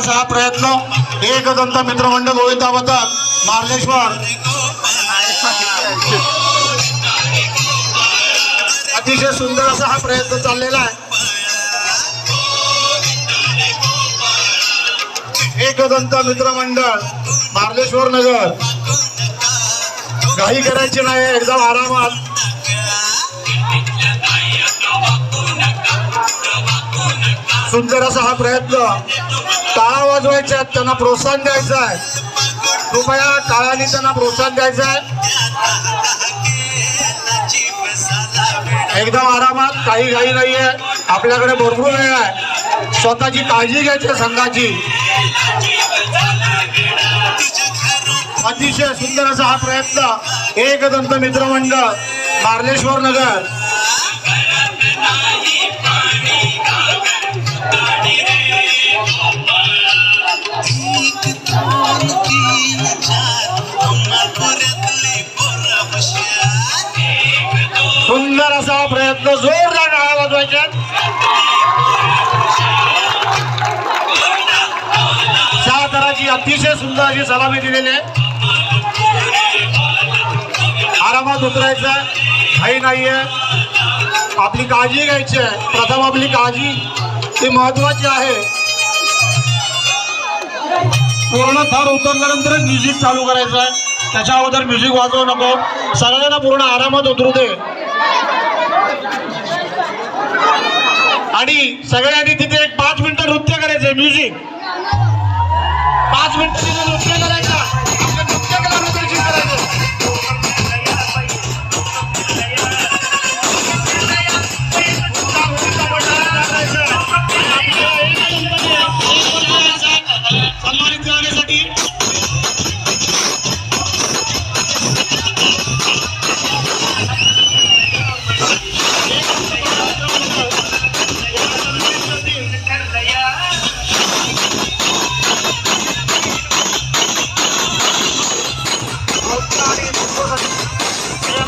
असा हा प्रयत्न एकदंत मित्रमंडळ गोविंदाबद्दल मार्लेश्वर अतिशय सुंदर असा हा प्रयत्न चाललेला आहे। एकदंत मित्रमंडळ मार्लेश्वर नगर काही करायचे नाही, एकदम आरामात सुंदर असा हा प्रयत्न। टाळा वाजवायचा, त्यांना प्रोत्साहन द्यायचं आहे, कृपया टाळाने त्यांना प्रोत्साहन द्यायचं आहे। एकदम आरामात, काही घाई नाहीये, आपल्याकडे भरपूर वेळ आहे, स्वतःची काळजी घ्यायची संघाची। अतिशय सुंदर असा हा प्रयत्न एकदंत मित्रमंडळ मार्लेश्वर नगर। सुंदर असा हा प्रयत्न, जोरदार टाळ्या वाजवायच्या। साताराची अतिशय सुंदर अशी सलामी दिलेली आहे। आरामात उतरायचं, घाई नाहीये, आपली काळजी घ्यायची आहे। प्रथम आपली काळजी ती महत्वाची आहे। पूर्ण थर उतरल्यानंतर म्युझिक चालू करायचं आहे, त्याच्या अगोदर म्युझिक वाजवू नको। सगळ्यांना पूर्ण आरामात उतरू दे आणि सगळ्यांनी तिथे एक 5 मिनिटं नृत्य करायचंय। म्युझिक 5 मिनिटं तिथे नृत्य करायचं, नृत्य केल्यानंतर करायचं। सन्मानित करण्यासाठी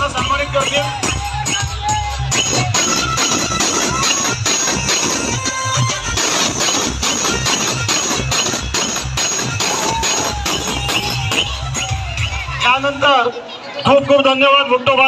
सन्मानित करते। त्यानंतर खूप खूप धन्यवाद भुट्टो।